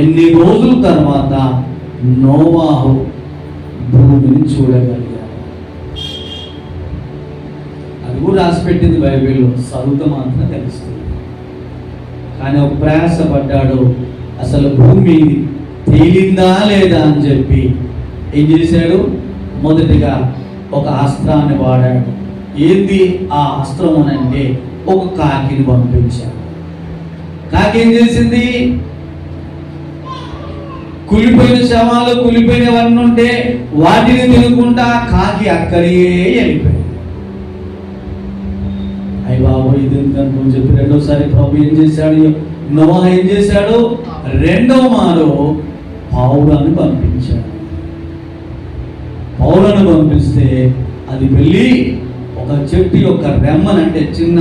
ఎన్ని రోజుల తర్వాత నోవాహు భూమిని చూడగలిగాడు? అది కూడా రాసిపెట్టింది బైబిల్లో, చదువుతో మాత్రం తెలుస్తుంది. కానీ ఒక ప్రయాసపడ్డాడు, అసలు భూమి తేలిందా లేదా అని చెప్పి ఏం చేశాడు? మొదటిగా ఒక అస్త్రాన్ని వాడాడు. ఏంది ఆ అస్త్రం అని అంటే, ఒక కాకిని పంపించాడు. కాకి ఏం చేసింది? కులిపోయిన శవాలు, కులిపోయినవన్నీ ఉంటే వాటిని తినుకుంటా కాకి అక్కడే వెళ్ళిపోయింది. అయ్య బాబు ఇది ఎందుకని చెప్పి రెండోసారి ప్రభు ఏం చేశాడు? నోవాహు ఏం చేశాడు? రెండో మారు పావురాన్ని పంపించాడు. పావురాన్ని పంపిస్తే అది వెళ్ళి ఒక చెట్టు యొక్క రెమ్మని, అంటే చిన్న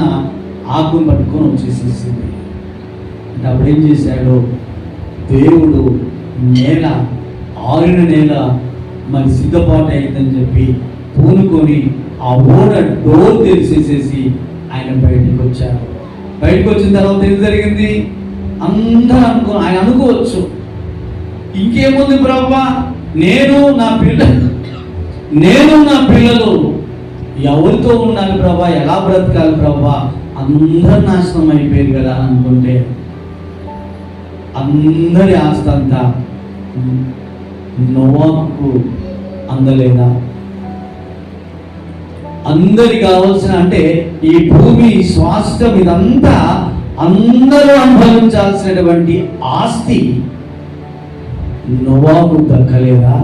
ఆకును పట్టుకొని వచ్చేసేసింది. అంటే అప్పుడు ఏం చేశాడు? దేవుడు నేల, ఆరిన నేల మరి సిద్ధపాటు అయిందని చెప్పి పూనుకొని ఆ ఓడ డోర్ తెరిచేసేసి ఆయన బయటకు వచ్చారు. బయటకు వచ్చిన తర్వాత ఏం జరిగింది? అందరూ ఆయన అనుకోవచ్చు, ఇంకేముంది ప్రభా, నేను నా పిల్లలు ఎవరితో ఉండాలి ప్రభా, ఎలా బ్రతకాలి ప్రభా, అందరు నాశనం అయిపోయారు కదా అనుకుంటే, అందరి ఆస్తి అంతా నోవాహుకు అందలేదా? అందరికి కావాల్సిన, అంటే ఈ భూమి స్వాస్థ్యం ఇదంతా అందరూ అనుభవించాల్సినటువంటి ఆస్తి నోవాహుకు దక్కలేదా?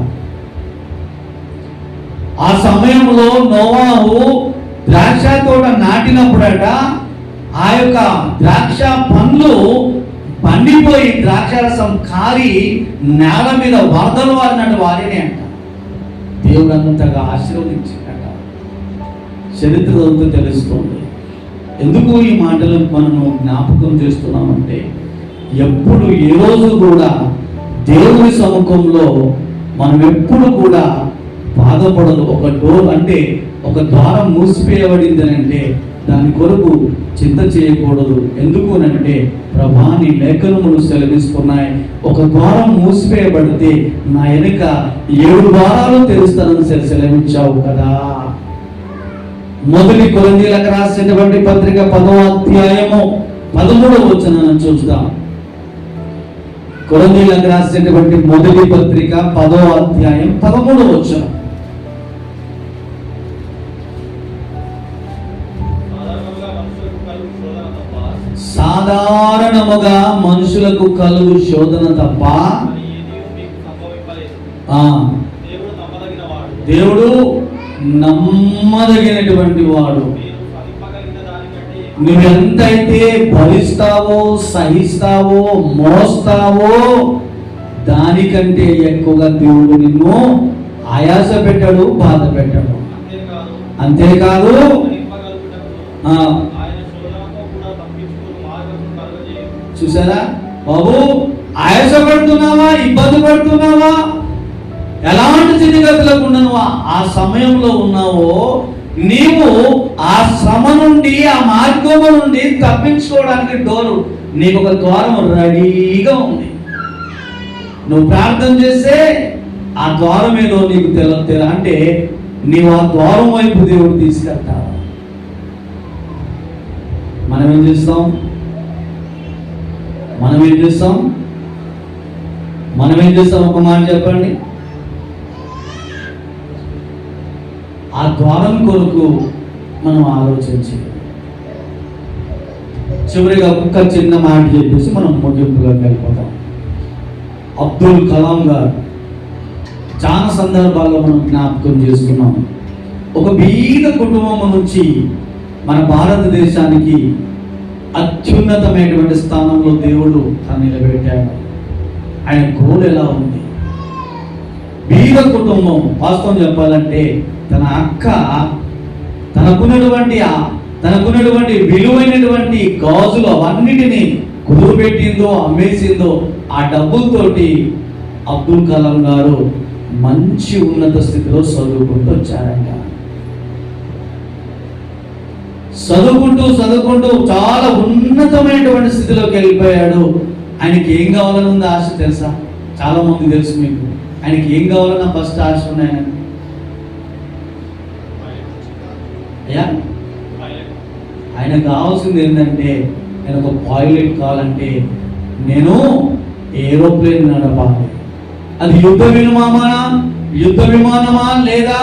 ఆ సమయంలో నోవాహు ద్రాక్ష తోట నాటినప్పుడట ఆ యొక్క ద్రాక్ష పండ్లు పండిపోయి ద్రాక్షరసం కారి నేల మీద వరదలు వారినట్టు వారినే అంట. దేవుడు అంతగా ఆశీర్వదించాడట. చరిత్ర అంతా తెలుస్తుంది. ఎందుకు ఈ మాటలు మనము జ్ఞాపకం చేస్తున్నామంటే, ఎప్పుడు ఏ రోజు కూడా దేవుని సముఖంలో మనం ఎప్పుడు కూడా బాధపడదు. ఒక డోర్ అంటే ఒక ద్వారం మూసివేయబడింది అంటే దాని కొరకు చింత చేయకూడదు. ఎందుకు అంటే ప్రభా నీ లేఖనములు సెలవిస్తున్నాయి, ఒక ద్వారం మూసివేయబడితే నా వెనుక 7 ద్వారాలు తెరుస్తానని సెలవించావు కదా. మొదటి కొరింథీయులకు రాసినటువంటి పత్రిక 10వ అధ్యాయము 13వ వచనం చూద్దాం. కొరింథీయులకు రాసినటువంటి మొదటి పత్రిక 10వ అధ్యాయం 13వ వచనం. సాధారణముగా మనుషులకు కలుగు శోధన తప్ప దేవుడు నమ్మదగినటువంటి వాడు. నువ్వెంతైతే భరిస్తావో, సహిస్తావో, మోస్తావో దానికంటే ఎక్కువగా దేవుడు నిన్ను ఆయాస పెట్టాడు, బాధ పెట్టాడు. అంతేకాదు చూసారా బాబు, ఆయాసపడుతున్నావా, ఇబ్బంది పడుతున్నావా, ఎలాంటి స్థితిగతులకు ఉన్నావు ఆ సమయంలో ఉన్నావో, నీవు ఆ శ్రమ నుండి, ఆ మార్గం నుండి తప్పించుకోవడానికి డోరు నీకు ఒక ద్వారం రెడీగా ఉంది. నువ్వు ప్రార్థన చేస్తే ఆ ద్వారం ఏదో నీకు తెల అంటే నీవు ఆ ద్వారం వైపు దేవుడు తీసుకెళ్తావు. మనం ఏం చేస్తాం? ఒక మాట చెప్పండి. ఆ ద్వారం కొరకు మనం ఆలోచించి చివరిగా ఒక్క చిన్న మాట చెప్పేసి మనం ముగింపుగా వెళ్ళిపోతాం. అబ్దుల్ కలాం గారు చాలా సందర్భాల్లో మనం జ్ఞాపకం చేసుకున్నాం. ఒక బీద కుటుంబం నుంచి మన భారతదేశానికి అత్యున్నతమైనటువంటి స్థానంలో దేవుడు తను నిలబెట్టాడు. ఆయన గోల్ ఎలా ఉంది? బీద కుటుంబం. వాస్తవం చెప్పాలంటే తన అక్క తనకున్నటువంటి విలువైనటువంటి గాజులు అవన్నిటినీ కుదురు పెట్టిందో, అమ్మేసిందో. ఆ డబ్బులతోటి అబ్దుల్ కలాం గారు మంచి ఉన్నత స్థితిలో చదువుకుంటూ వచ్చారంట. చదువుకుంటూ చాలా ఉన్నతమైనటువంటి స్థితిలోకి వెళ్ళిపోయాడు. ఆయనకి ఏం కావాలని ఉంది ఆశ తెలుసా? చాలా మంది తెలుసు మీకు. ఆయనకి ఏం కావాలన్నా ఫస్ట్ ఆశ ఉంది ఆయన కావాల్సింది ఏంటంటే, నేను ఒక పైలట్ కావాలంటే నేను ఏరోప్లేన్ నడపాలి. అది యుద్ధ విమానమా లేదా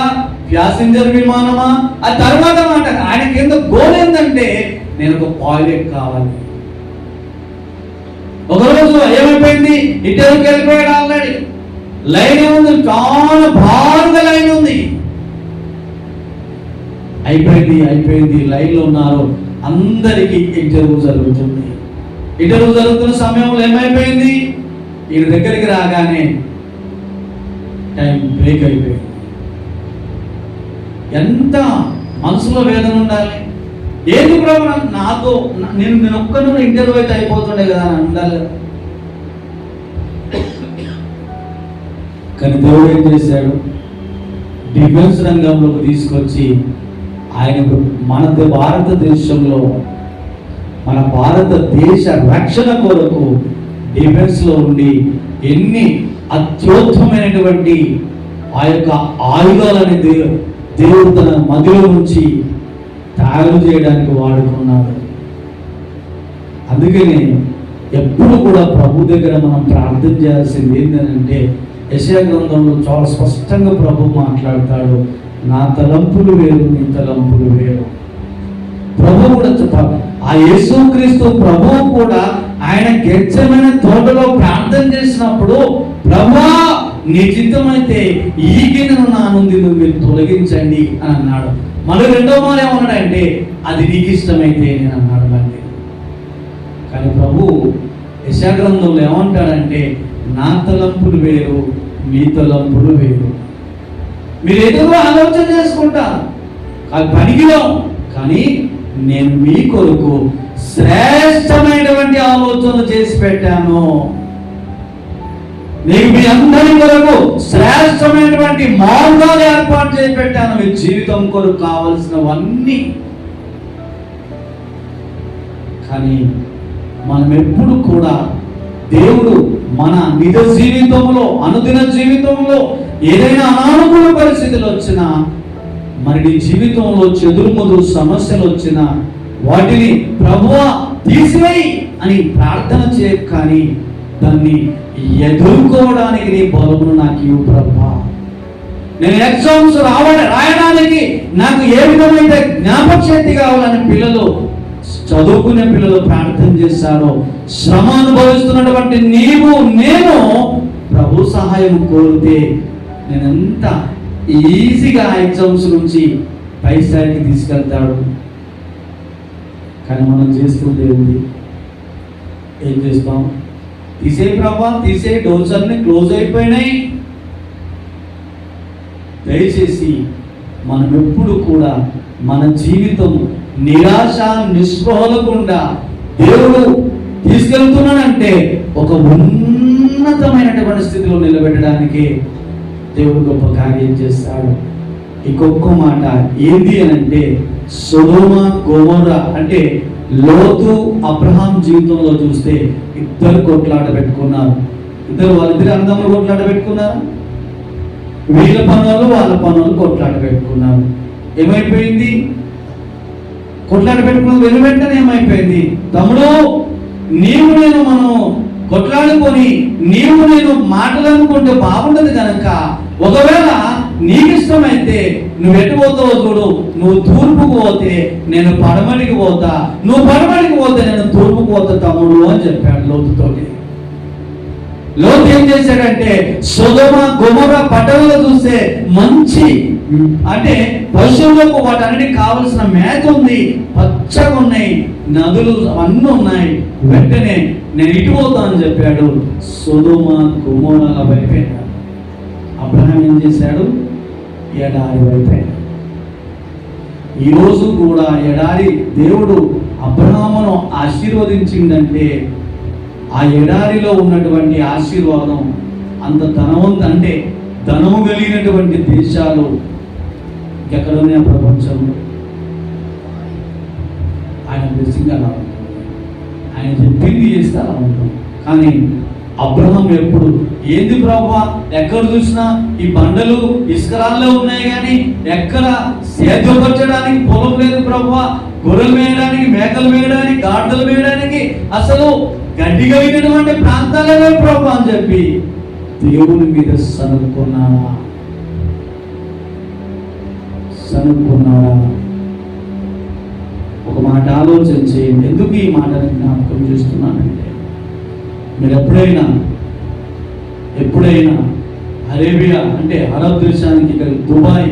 ప్యాసింజర్ విమానమా ఆ తర్వాత మాట. ఆయనకి ఏందో గోల్ ఏంటంటే నేను ఒక పైలట్ కావాలి. ఒకరోజు ఏమైపోయింది, ఇంటర్వ్యూకి వెళ్ళిపోయాడు. ఆల్రెడీ లైన్ ఏముంది, చాలా భారీగా లైన్ ఉంది. అయిపోయింది లైన్లో ఉన్నారు. అందరికీ ఇంటర్వ్యూ జరుగుతుంది. ఇంటర్వ్యూ జరుగుతున్న సమయంలో ఏమైపోయింది, ఈయన దగ్గరికి రాగానే టైం బ్రేక్ అయిపోయింది. ఎంత మనసులో వేదన ఉండాలి. ఏంటి ప్రభు నాతో నేను ఒక్కరు ఇంటర్వ్యూ అయితే అయిపోతుండే కదా అని ఉండాలి. కానీ దేవుడు ఏం చేశాడు, డిఫెన్స్ రంగంలోకి తీసుకొచ్చి ఆయనకు మన భారతదేశంలో మన భారతదేశ రక్షణ కొరకు డిఫెన్స్లో ఉండి ఎన్ని అత్యుత్తమైనటువంటి ఆ యొక్క ఆయుధాలని దేవుడు తన మధ్యలో నుంచి తయారు చేయడానికి వాడుకున్నాడు. అందుకని ఎప్పుడు కూడా ప్రభు దగ్గర మనం ప్రార్థన చేయాల్సింది ఏంటంటే, యెషయా గ్రంథంలో చాలా స్పష్టంగా ప్రభు మాట్లాడతాడు, నా తలంపులు వేరు, నీ తలంపులు వేరు. ప్రభు కూడా ఆ యేసుక్రీస్తు ప్రభువు కూడా ఆయన గెత్సేమనే తోటలో ప్రార్థన చేసినప్పుడు, ప్రభువా నీ చిత్తమైతే ఈ గిన్నెను నా నుండి మీరు తొలగించండి అని అన్నాడు. మళ్ళీ రెండో మాట ఏమన్నాడంటే, అది నీకు ఇష్టమైతే నేను అన్నాడు. మళ్ళీ కానీ ప్రభు యెషయా గ్రంథంలో ఏమంటాడంటే, నా తలంపులు వేరు, మీ తలంపులు వేరు. మీరు ఏదో ఆలోచన చేసుకుంటారు, అది పనికిరాం. కానీ నేను మీ కొరకు శ్రేష్టమైనటువంటి ఆలోచన చేసి పెట్టాను. నేను మీ అందరి కొరకు శ్రేష్టమైనటువంటి మార్గాలు ఏర్పాటు చేసి పెట్టాను. మీ జీవితం కొరకు కావలసినవన్నీ. కానీ మనం ఎప్పుడు కూడా దేవుడు మన నిజ జీవితంలో, అనుదిన జీవితంలో ఏదైనా అనానుకూల పరిస్థితులు వచ్చినా, మరి నీ జీవితంలో చెదురుమదురు సమస్యలు వచ్చినా వాటిని ప్రభువా తీసివేయి అని ప్రార్థన చేయకు. కానీ దాన్ని ఎదుర్కోవడానికి నీ బలమును నాకు ఇవ్వు ప్రభువా. నేను ఎగ్జామ్స్ రాయడానికి నాకు ఏ విధమైన జ్ఞాపక శక్తి కావాలని పిల్లలు, చదువుకునే పిల్లలు ప్రార్థన చేశారో, శ్రమ అనుభవిస్తున్నటువంటి నీవు నేను ప్రభు సహాయం కోరితే నేను ఎంత ఈజీగా ఎగ్జామ్స్ నుంచి పై స్థాయికి తీసుకెళ్తాడు. కానీ మనం చేస్తుంది ఏంటి? ఏం చేస్తాం? తీసే ప్రభా, తీసే, డోర్స్ అన్ని క్లోజ్ అయిపోయినాయి. దయచేసి మనం ఎప్పుడు కూడా మన జీవితం నిరాశ నిస్పృహలకుండా దేవుడు తీసుకెళ్తున్నానంటే ఒక ఉన్నతమైనటువంటి స్థితిలో నిలబెట్టడానికి దేవుడు గొప్ప కార్యం చేస్తాడు. ఇంకొక మాట ఏంది అని అంటే, సొదొమ గొమొర్రా అంటే లోతు అబ్రహాం జీవితంలో చూస్తే ఇద్దరు కొట్లాట పెట్టుకున్నారు. వాళ్ళిద్దరు అన్నదమ్ములు కొట్లాట పెట్టుకున్నారు. వీళ్ళ పనులు వాళ్ళ పనులు కొట్లాట పెట్టుకున్నారు. ఏమైపోయింది? కొట్లాట పెట్టుకున్న వెంటనే ఏమైపోయింది? తమ్ముడు, నీవు నేను మనం కొట్లాడుకొని నీవు నేను మాటలనుకుంటే బాగుండదు కనుక, ఒకవేళ నీకు ఇష్టమైతే నువ్వు ఎటు పోతావో చూడు. నువ్వు తూర్పుకు పోతే నేను పడమటికి పోతా, నువ్వు పడమటికి పోతే నేను తూర్పుకు పోతా తమ్ముడు అని చెప్పాడు లోతుతోటి. లోతు ఏం చేశాడంటే, సొదొమ గొమొర్రా పట్టణంలో చూస్తే మంచి అంటే పశువులకు వాటన్నిటికి కావలసిన మేత ఉంది, పచ్చగా ఉన్నాయి, నదులు అన్నీ ఉన్నాయి. వెంటనే నేను ఇటు పోతానని చెప్పాడు. సొదొమ గొమొర్రాల వైపు అబ్రహాం ఏం చేశాడు? ఎడారి వైపు. ఈరోజు కూడా ఎడారి దేవుడు అబ్రహామును ఆశీర్వదించిందంటే ఆ ఎడారిలో ఉన్నటువంటి ఆశీర్వాదం అంత అంటే ధనము కలిగినటువంటి దేశాలు ఎక్కడున్నాయి ప్రపంచంలో. ఆయన బ్లెస్సింగ్ అలా ఉంటుంది, ఆయన చెప్పింది చేస్తే అలా ఉంటుంది. కానీ అబ్రహాం ఎప్పుడు ఏంది ప్రభువా, ఎక్కడ చూసినా ఈ బండలు ఇసుకరాల్లో ఉన్నాయి కానీ ఎక్కడ సేద్యపరచడానికి పొలం లేదు ప్రభువా, గొర్రెలు వేయడానికి, మేకలు వేయడానికి, గాడిదలు వేయడానికి అసలు గడ్డి కలిగినటువంటి ప్రాంతాలే ప్రభు అని చెప్పి దేవుని మీద సనుక్కున్నాడా? ఒక మాట ఆలోచన చేయండి. ఎందుకు ఈ మాటని జ్ఞాపకం చేస్తున్నానంటే, మీరు ఎప్పుడైనా అరేబియా అంటే అరబ్ దేశానికి దుబాయ్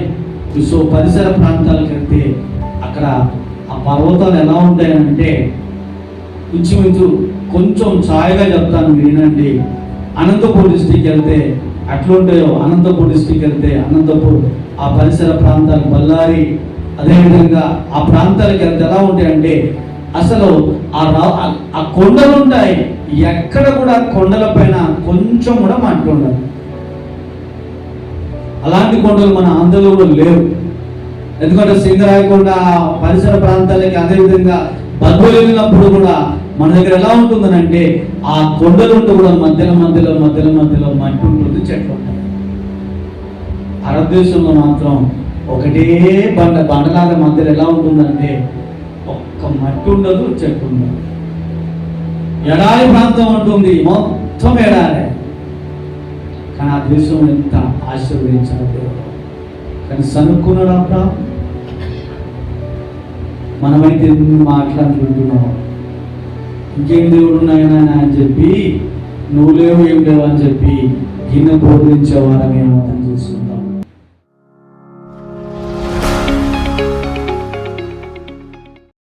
పరిసర ప్రాంతాలకు వెళ్తే అక్కడ ఆ పర్వతాలు ఎలా ఉంటాయంటే, ఇంచుమించు కొంచెం ఛాయగా చెప్తాను వినండి. అనంతపూర్ డిస్టిక్ వెళ్తే అట్లుంటాయో, అనంతపూర్ డిస్టిక్ వెళ్తే అనంతపూర్ ఆ పరిసర ప్రాంతాలు, బళ్ళారి, అదేవిధంగా ఆ ప్రాంతాలకు వెళ్తే ఎలా ఉంటాయంటే అసలు ఆ కొండలు ఉంటాయి. ఎక్కడ కూడా కొండల పైన కొంచెం కూడా మట్టి ఉండదు. అలాంటి కొండలు మన ఆంధ్రలో లేవు. ఎందుకంటే సింగరాయకొండ పరిసర ప్రాంతాలకి, అదేవిధంగా బద్వేలు వెళ్ళినప్పుడు కూడా మన దగ్గర ఎలా ఉంటుందనంటే ఆ కొండలు కూడా మధ్యలో మట్టి ఉంటుంది, చెట్లు ఉంటాయి. అరబ్ దేశంలో మాత్రం ఒకటే బండలాగా మధ్యలో ఎలా ఉంటుందంటే ఒక్క మట్టి ఉండదు, చెట్టు ఉండదు. ఎడారి ప్రాంతం ఉంటుంది, మొత్తం ఎడారే. కానీ ఆ దేశం ఎంత ఆశీర్వదించారు దేవుడు. కానీ సనుక్కున్నాడు అబ్రహాం. మనమైతే మాట్లాడుకుంటున్నాం, ఇంకేం దేవుడు ఉన్నాయనా అని చెప్పి, నువ్వు లేవు ఏం లేవు అని చెప్పి గిన్నె బోధించేవారమేమో.